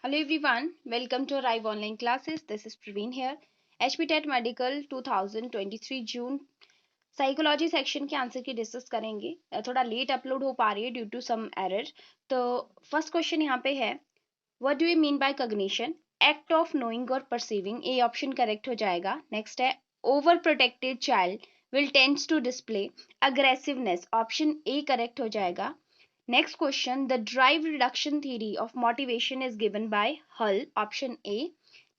Hello everyone, welcome to Arrive Online Classes. This is Praveen here. HPTET Medical 2023 June psychology section के answer key discuss करेंगे। थोड़ा late upload हो पा रही है ड्यू टू सम एरर। तो first question यहाँ पे है, what do you mean by cognition? Act of knowing और परसीविंग। ए ऑप्शन करेक्ट हो जाएगा। नेक्स्ट है, over protected child will tends to display aggressiveness. Option A correct हो जाएगा। Next question, the drive reduction theory of motivation is given by Hull, option A.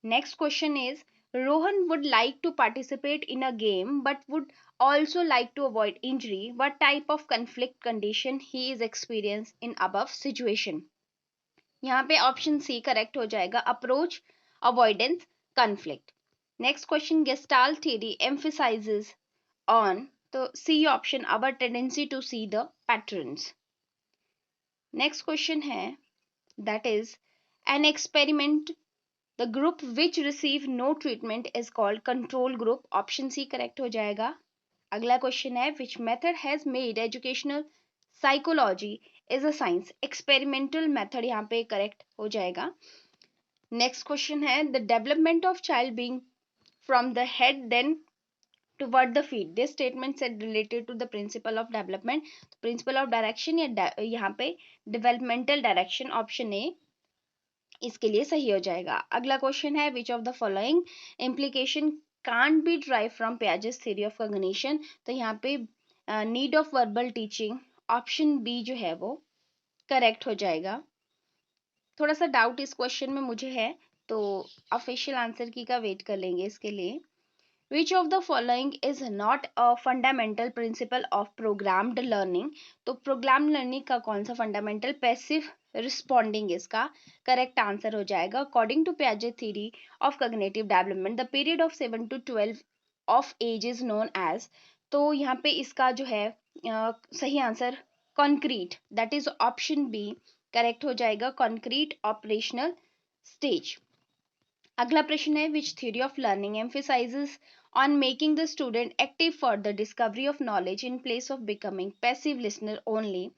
Next question is, Rohan would like to participate in a game but would also like to avoid injury. What type of conflict condition he is experienced in above situation? यहाँ पे option C correct हो जाएगा, approach avoidance conflict. Next question, Gestalt theory emphasizes on, तो C option, our tendency to see the patterns। Next question है, that is an experiment the group which receive no treatment is called control group. Option C correct हो जाएगा। अगला question है, which method has made educational psychology is a science. Experimental method यहाँ पे correct हो जाएगा। Next question है, the development of child being from the head then toward the feet, this statement said related to the principle of development, principle of direction या यहाँ पे developmental direction। Option A इसके लिए सही हो जाएगा। अगला क्वेश्चन है, which of the following implication can't be derived from Piaget's theory of cognition। तो यहाँ पे need of verbal teaching, option B जो है वो करेक्ट हो जाएगा। थोड़ा सा डाउट इस क्वेश्चन में मुझे है, तो ऑफिशियल आंसर की का वेट कर लेंगे इसके लिए। Which of the following is not a fundamental principle of programmed learning? तो प्रोग्राम लर्निंग का कौन सा फंडामेंटल? पैसिव रिस्पॉन्डिंग इसका करेक्ट आंसर हो जाएगा। According to Piaget theory of cognitive development, the period of 7 to 12 of age is known as, तो यहाँ पे इसका जो है सही answer concrete, that is option B correct हो जाएगा, कॉन्क्रीट ऑपरेशनल स्टेज। अगला प्रश्न है, which theory of learning emphasizes on making the student active for the discovery of knowledge in place of becoming passive listener only.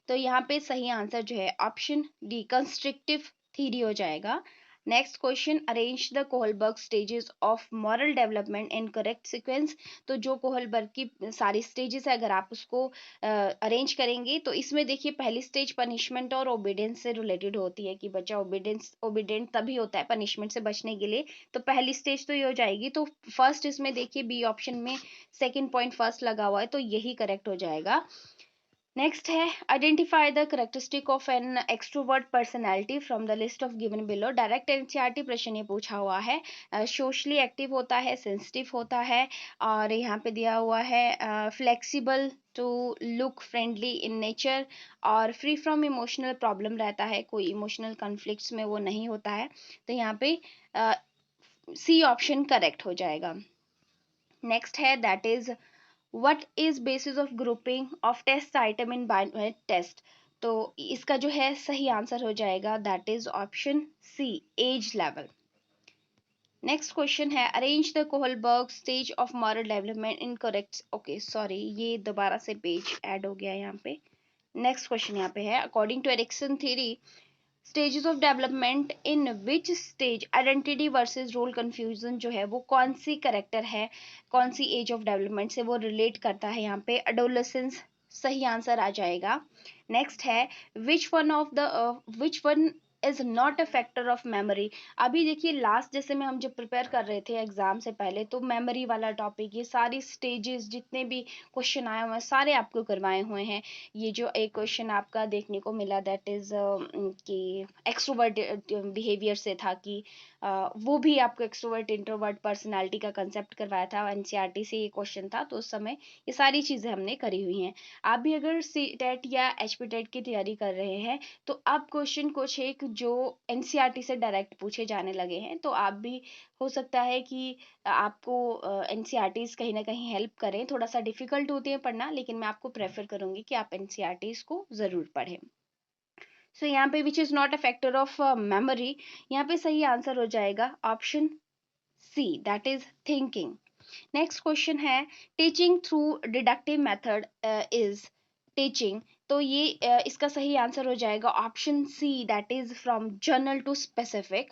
तो यहाँ पे सही answer जो है ऑप्शन डी कंस्ट्रक्टिव थ्योरी हो जाएगा। Next question, arrange the Kohlberg stages of moral development in correct sequence. तो जो कोहलबर्ग की सारी स्टेजेस है अगर आप उसको अरेंज करेंगे तो इसमें देखिए पहली स्टेज पनिशमेंट और ओबीडियंस से रिलेटेड होती है कि बच्चा ओबीडियंट तभी होता है पनिशमेंट से बचने के लिए। तो पहली स्टेज तो ये हो जाएगी। तो फर्स्ट इसमें देखिए बी ऑप्शन में सेकंड पॉइंट फर्स्ट लगा हुआ है, तो यही करेक्ट हो जाएगा। नेक्स्ट है, identify the characteristic of an extrovert personality from the list of given below. Direct NCERT प्रश्न ये पूछा हुआ है। सोशली एक्टिव होता है, सेंसिटिव होता है, और यहाँ पे दिया हुआ है flexible to look friendly in nature, और फ्री फ्रॉम इमोशनल प्रॉब्लम रहता है, कोई इमोशनल कॉन्फ्लिक्ट्स में वो नहीं होता है। तो यहाँ पे सी ऑप्शन करेक्ट हो जाएगा। नेक्स्ट है, that is what is basis of grouping of test item in Binet test. तो इसका जो है सही आंसर हो जाएगा, that is option C age level. Next question है, arrange the Kohlberg stage of moral development in correct, okay sorry ये दोबारा से पेज ऐड हो गया यहाँ पे। नेक्स्ट क्वेश्चन यहाँ पे है, according to Erikson theory stages of development in which stage identity versus role confusion जो है वो कौन सी करेक्टर है, कौन सी एज ऑफ डेवलपमेंट से वो रिलेट करता है, यहाँ पे एडोलेसेंस सही आंसर आ जाएगा। नेक्स्ट है, which one is not a factor of memory. अभी देखिए लास्ट जैसे में हम जब प्रिपेयर कर रहे थे एग्जाम से पहले, तो मेमोरी वाला टॉपिक, ये सारी स्टेजेस जितने भी क्वेश्चन आए हुए हैं सारे आपको करवाए हुए हैं। ये जो एक क्वेश्चन आपका देखने को मिला दैट इज कि एक्सट्रोवर्ट बिहेवियर से था कि वो भी आपको एक्सट्रोवर्ट इंट्रोवर्ट पर्सनालिटी का कंसेप्ट करवाया था, एनसीईआरटी से ये क्वेश्चन था। तो उस समय ये सारी चीज़ें हमने करी हुई हैं। आप भी अगर सी टेट या एचपी टेट की तैयारी कर रहे हैं तो आप क्वेश्चन कुछ एक जो एनसीईआरटी से डायरेक्ट पूछे जाने लगे हैं, तो आप भी हो सकता है कि आपको एनसीईआरटीज कहीं ना कहीं हेल्प करें। थोड़ा सा डिफिकल्ट होती है पढ़ना, लेकिन मैं आपको प्रेफर करूंगी कि आप एनसीईआरटीज को ज़रूर पढ़ें। सो यहाँ पे which is not a factor of memory, यहाँ पे सही आंसर हो जाएगा option C, that is thinking. Next question है, teaching through deductive method is teaching. तो ये इसका सही आंसर हो जाएगा option C, that is from general to specific.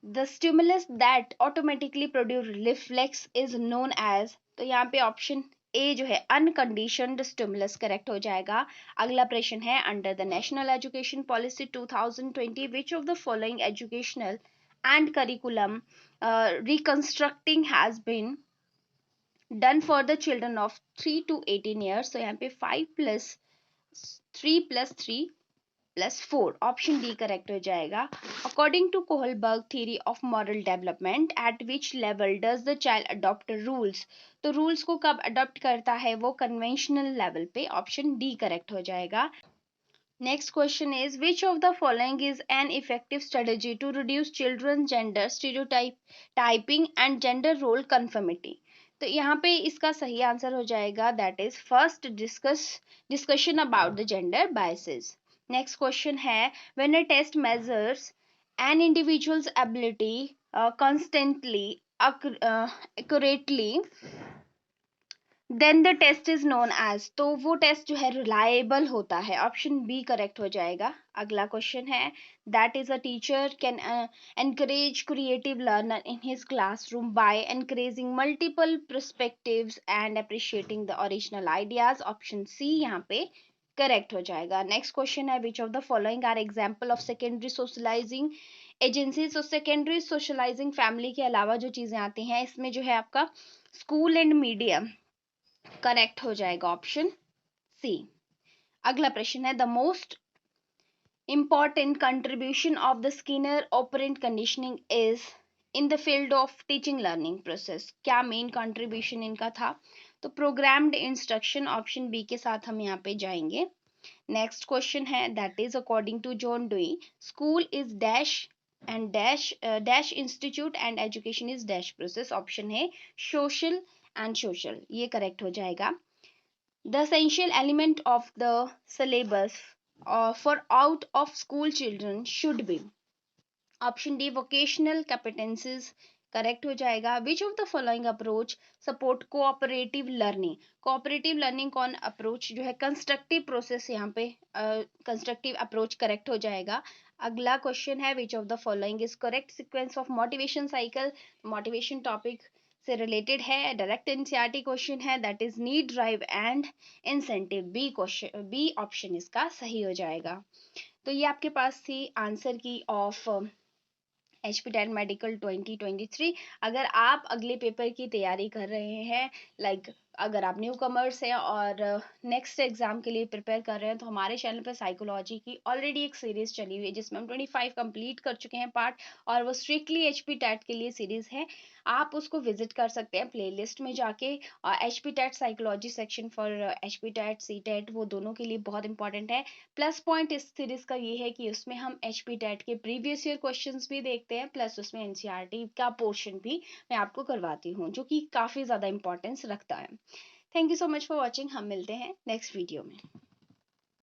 The stimulus that automatically produce reflex is known as. तो यहाँ पे ऑप्शन ए जो है अनकंडीशनड स्टिमुलस करेक्ट हो जाएगा. अगला प्रश्न है, under the national education policy 2020 which of the following educational and curriculum reconstructing has been done for the children of 3 to 18 years. तो यहाँ पे 5 plus 3 plus 3 plus 4, option D correct हो जाएगा. According to Kohlberg theory of moral development, at which level does the child adopt rules. तो rules को कब adopt करता है वो कन्वेंशनल लेवल पे. ऑप्शन डी करेक्ट हो जाएगा. Next question is which of the following is an effective strategy to reduce children gender stereotyping and gender role conformity. तो यहाँ पे इसका सही आंसर हो जाएगा, that is first discussion about the gender biases. Next question है, when a test measures an individuals ability constantly accurately, then the test is known as. तो वो टेस्ट जो है रिलायबल होता है. ऑप्शन बी करेक्ट हो जाएगा. अगला क्वेश्चन है, that is a teacher can encourage creative learner in his classroom by encouraging multiple perspectives and appreciating the original ideas. Option C यहाँ पे करेक्ट हो जाएगा. नेक्स्ट क्वेश्चन है, which of the following are example of secondary socializing agencies. तो secondary socializing family के अलावा जो चीजें आती हैं इसमें जो है आपका स्कूल एंड मीडिया करेक्ट हो जाएगा. Option C. अगला प्रश्न है, the most important contribution of the Skinner operant conditioning is in the field of teaching learning process. क्या मेन कंट्रीब्यूशन इनका था? तो प्रोग्राम्ड इंस्ट्रक्शन. ऑप्शन बी के साथ हम यहाँ पे जाएंगे. नेक्स्ट क्वेश्चन है, that is according to John Dewey, school is dash and dash dash institute and education is dash process. Option है सोशल एंड सोशल. ये करेक्ट हो जाएगा. The essential element of the syllabus for out of school children should be. Option D vocational competencies correct हो जाएगा. विच of the following approach support cooperative learning. Cooperative learning कौन approach जो है constructive process, यहाँ पे constructive approach correct हो जाएगा. अगला क्वेश्चन है, which of the following is correct sequence of motivation cycle. Motivation topic से रिलेटेड है. डायरेक्ट एनसीईआरटी क्वेश्चन है, that is need drive and incentive. B question, B option इसका सही हो जाएगा. तो ये आपके पास थी आंसर की ऑफ HPTET मेडिकल 2023. अगर आप अगले पेपर की तैयारी कर रहे हैं, लाइक अगर आप न्यू कमर्स हैं और नेक्स्ट एग्जाम के लिए प्रिपेयर कर रहे हैं, तो हमारे चैनल पर साइकोलॉजी की ऑलरेडी एक सीरीज चली हुई है जिसमें हम 25 कंप्लीट कर चुके हैं पार्ट, और वो स्ट्रिक्टली HPTET के लिए सीरीज है. आप उसको विजिट कर सकते हैं प्लेलिस्ट में जाके. HPTET psychology section for HPTET CTET वो दोनों के लिए बहुत इंपॉर्टेंट है. प्लस पॉइंट इस सीरीज का ये है कि उसमें हम HPTET के प्रीवियस ईयर क्वेश्चंस भी देखते हैं, प्लस उसमें NCERT का पोर्शन भी मैं आपको करवाती हूँ जो कि काफ़ी ज़्यादा इंपॉर्टेंस रखता है. Thank you so much for watching. हम मिलते हैं नेक्स्ट वीडियो में.